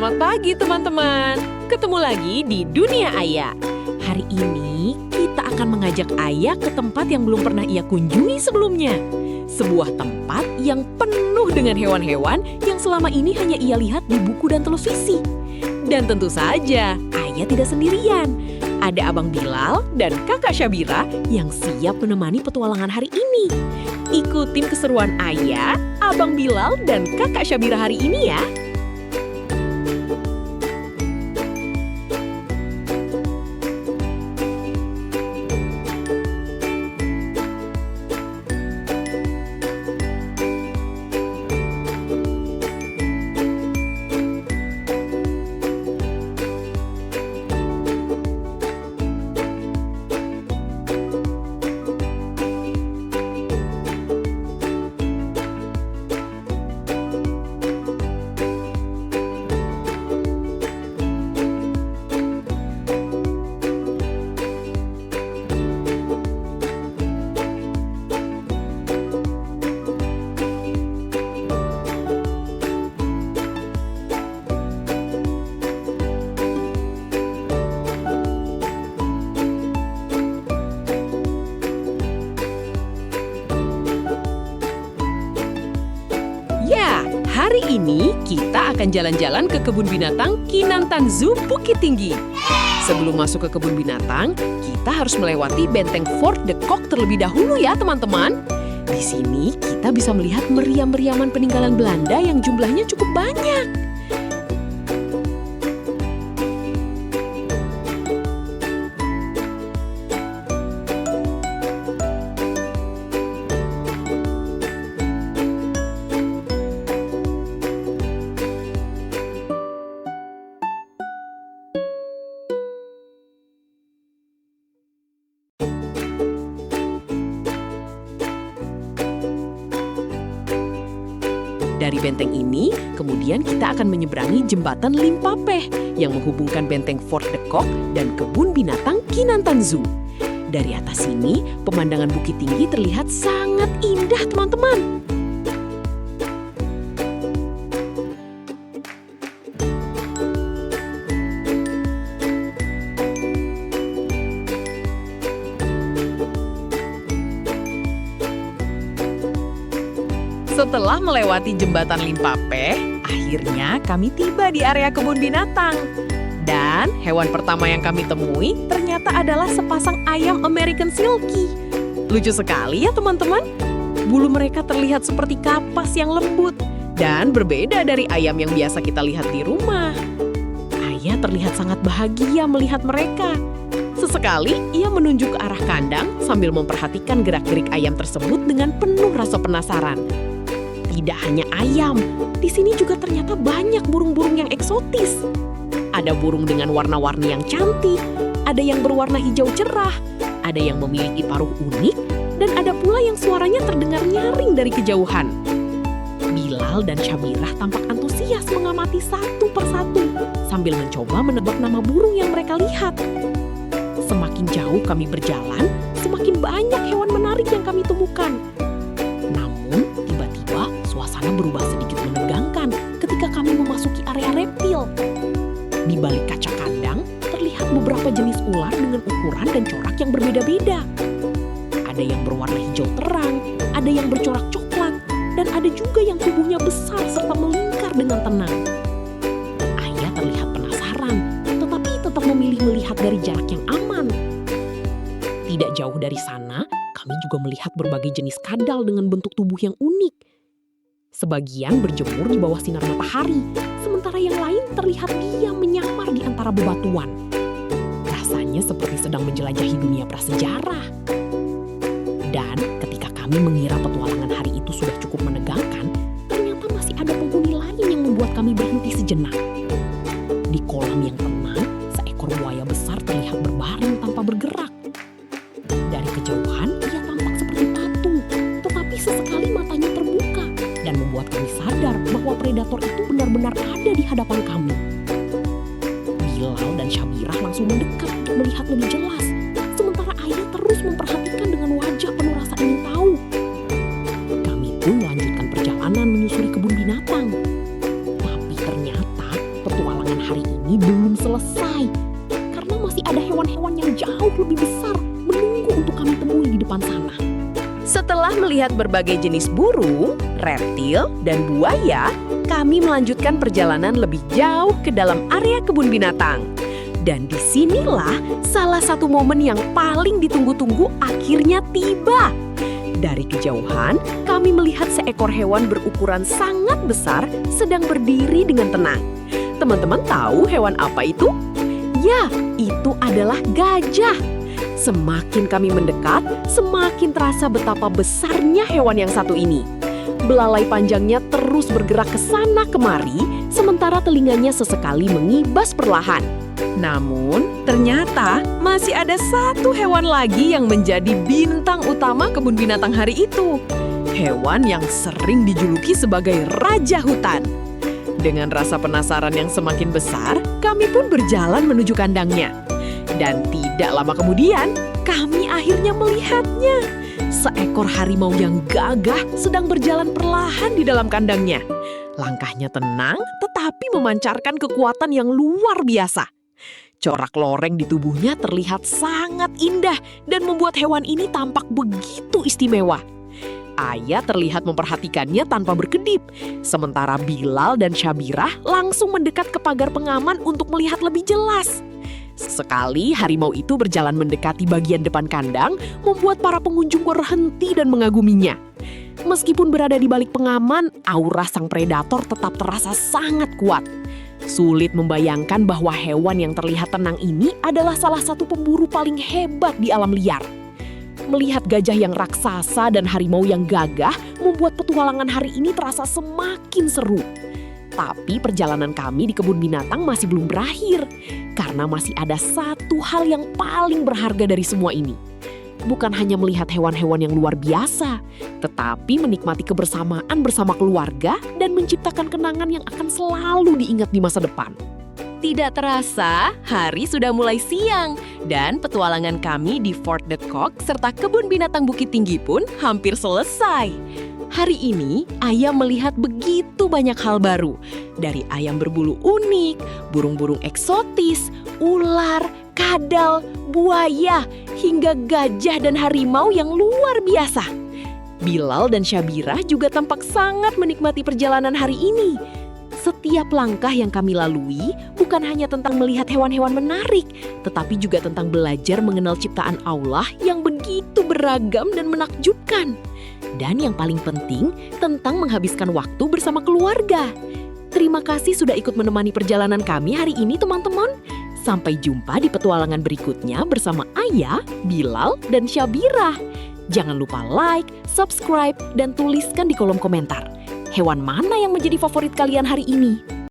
Selamat pagi teman-teman. Ketemu lagi di Dunia Aya. Hari ini kita akan mengajak Aya ke tempat yang belum pernah ia kunjungi sebelumnya. Sebuah tempat yang penuh dengan hewan-hewan yang selama ini hanya ia lihat di buku dan televisi. Dan tentu saja, Aya tidak sendirian. Ada Abang Bilal dan Kakak Syabira yang siap menemani petualangan hari ini. Ikutin keseruan Aya, Abang Bilal, dan Kakak Syabira hari ini ya. Ya, hari ini kita akan jalan-jalan ke kebun binatang Kinantan Zoo Bukit Tinggi. Sebelum masuk ke kebun binatang, kita harus melewati benteng Fort de Kock terlebih dahulu ya teman-teman. Di sini kita bisa melihat meriam-meriaman peninggalan Belanda yang jumlahnya cukup banyak. Dari benteng ini, kemudian kita akan menyeberangi jembatan Limpapeh yang menghubungkan benteng Fort de Kock dan kebun binatang Kinantan Zoo. Dari atas sini, pemandangan Bukit Tinggi terlihat sangat indah, teman-teman. Setelah melewati jembatan Limpapeh, akhirnya kami tiba di area kebun binatang. Dan hewan pertama yang kami temui ternyata adalah sepasang ayam American Silky. Lucu sekali ya teman-teman. Bulu mereka terlihat seperti kapas yang lembut dan berbeda dari ayam yang biasa kita lihat di rumah. Ayah terlihat sangat bahagia melihat mereka. Sesekali ia menunjuk ke arah kandang sambil memperhatikan gerak-gerik ayam tersebut dengan penuh rasa penasaran. Tidak hanya ayam, di sini juga ternyata banyak burung-burung yang eksotis. Ada burung dengan warna-warni yang cantik, ada yang berwarna hijau cerah, ada yang memiliki paruh unik, dan ada pula yang suaranya terdengar nyaring dari kejauhan. Bilal dan Syabirah tampak antusias mengamati satu persatu sambil mencoba menebak nama burung yang mereka lihat. Semakin jauh kami berjalan, semakin banyak hewan menarik yang kami temukan. Namun, tiba-tiba suasana berubah sedikit menegangkan ketika kami memasuki area reptil. Di balik kaca kandang, terlihat beberapa jenis ular dengan ukuran dan corak yang berbeda-beda. Ada yang berwarna hijau terang, ada yang bercorak coklat, dan ada juga yang tubuhnya besar serta melingkar dengan tenang. Ayah terlihat penasaran, tetapi tetap memilih melihat dari jarak yang aman. Tidak jauh dari sana, kami juga melihat berbagai jenis kadal dengan bentuk tubuh yang unik. Sebagian berjemur di bawah sinar matahari, sementara yang lain terlihat diam menyamar di antara bebatuan. Rasanya seperti sedang menjelajahi dunia prasejarah. Dan ketika kami mengira petualangan hari itu sudah cukup menegangkan, ternyata masih ada penghuni lain yang membuat kami berhenti sejenak. Di kolam yang tenang, seekor buaya besar terlihat berbaring tanpa bergerak. Dari kejauhan, ia tampak seperti patung, tetapi sesekali matanya terbuka dan membuat kami sadar bahwa predator itu benar-benar ada di hadapan kami. Bilal dan Syabirah langsung mendekat untuk melihat lebih jelas, sementara Ayah terus memperhatikan dengan wajah penuh rasa ingin tahu. Kami pun melanjutkan perjalanan menyusuri kebun binatang. Tapi ternyata petualangan ini belum selesai. Karena masih ada hewan-hewan yang jauh lebih besar menunggu untuk kami temui di depan sana. Setelah melihat berbagai jenis burung, reptil, dan buaya, kami melanjutkan perjalanan lebih jauh ke dalam area kebun binatang. Dan disinilah salah satu momen yang paling ditunggu-tunggu akhirnya tiba. Dari kejauhan, kami melihat seekor hewan berukuran sangat besar sedang berdiri dengan tenang. Teman-teman tahu hewan apa itu? Ya, itu adalah gajah. Semakin kami mendekat, semakin terasa betapa besarnya hewan yang satu ini. Belalai panjangnya terus bergerak ke sana kemari, sementara telinganya sesekali mengibas perlahan. Namun, ternyata masih ada satu hewan lagi yang menjadi bintang utama kebun binatang hari itu. Hewan yang sering dijuluki sebagai Raja Hutan. Dengan rasa penasaran yang semakin besar, kami pun berjalan menuju kandangnya. Dan tidak lama kemudian, kami akhirnya melihatnya. Seekor harimau yang gagah sedang berjalan perlahan di dalam kandangnya. Langkahnya tenang, tetapi memancarkan kekuatan yang luar biasa. Corak loreng di tubuhnya terlihat sangat indah dan membuat hewan ini tampak begitu istimewa. Ayah terlihat memperhatikannya tanpa berkedip, sementara Bilal dan Syabirah langsung mendekat ke pagar pengaman untuk melihat lebih jelas. Sekali harimau itu berjalan mendekati bagian depan kandang, membuat para pengunjung berhenti dan mengaguminya. Meskipun berada di balik pengaman, aura sang predator tetap terasa sangat kuat. Sulit membayangkan bahwa hewan yang terlihat tenang ini adalah salah satu pemburu paling hebat di alam liar. Melihat gajah yang raksasa dan harimau yang gagah membuat petualangan hari ini terasa semakin seru. Tapi perjalanan kami di kebun binatang masih belum berakhir, karena masih ada satu hal yang paling berharga dari semua ini. Bukan hanya melihat hewan-hewan yang luar biasa, tetapi menikmati kebersamaan bersama keluarga dan menciptakan kenangan yang akan selalu diingat di masa depan. Tidak terasa, hari sudah mulai siang, dan petualangan kami di Fort de Kock serta kebun binatang Bukit Tinggi pun hampir selesai. Hari ini, ayah melihat begitu banyak hal baru. Dari ayam berbulu unik, burung-burung eksotis, ular, kadal, buaya, hingga gajah dan harimau yang luar biasa. Bilal dan Syabirah juga tampak sangat menikmati perjalanan hari ini. Setiap langkah yang kami lalui bukan hanya tentang melihat hewan-hewan menarik, tetapi juga tentang belajar mengenal ciptaan Allah yang begitu beragam dan menakjubkan. Dan yang paling penting, tentang menghabiskan waktu bersama keluarga. Terima kasih sudah ikut menemani perjalanan kami hari ini, teman-teman. Sampai jumpa di petualangan berikutnya bersama Ayah, Bilal, dan Syabirah. Jangan lupa like, subscribe, dan tuliskan di kolom komentar. Hewan mana yang menjadi favorit kalian hari ini?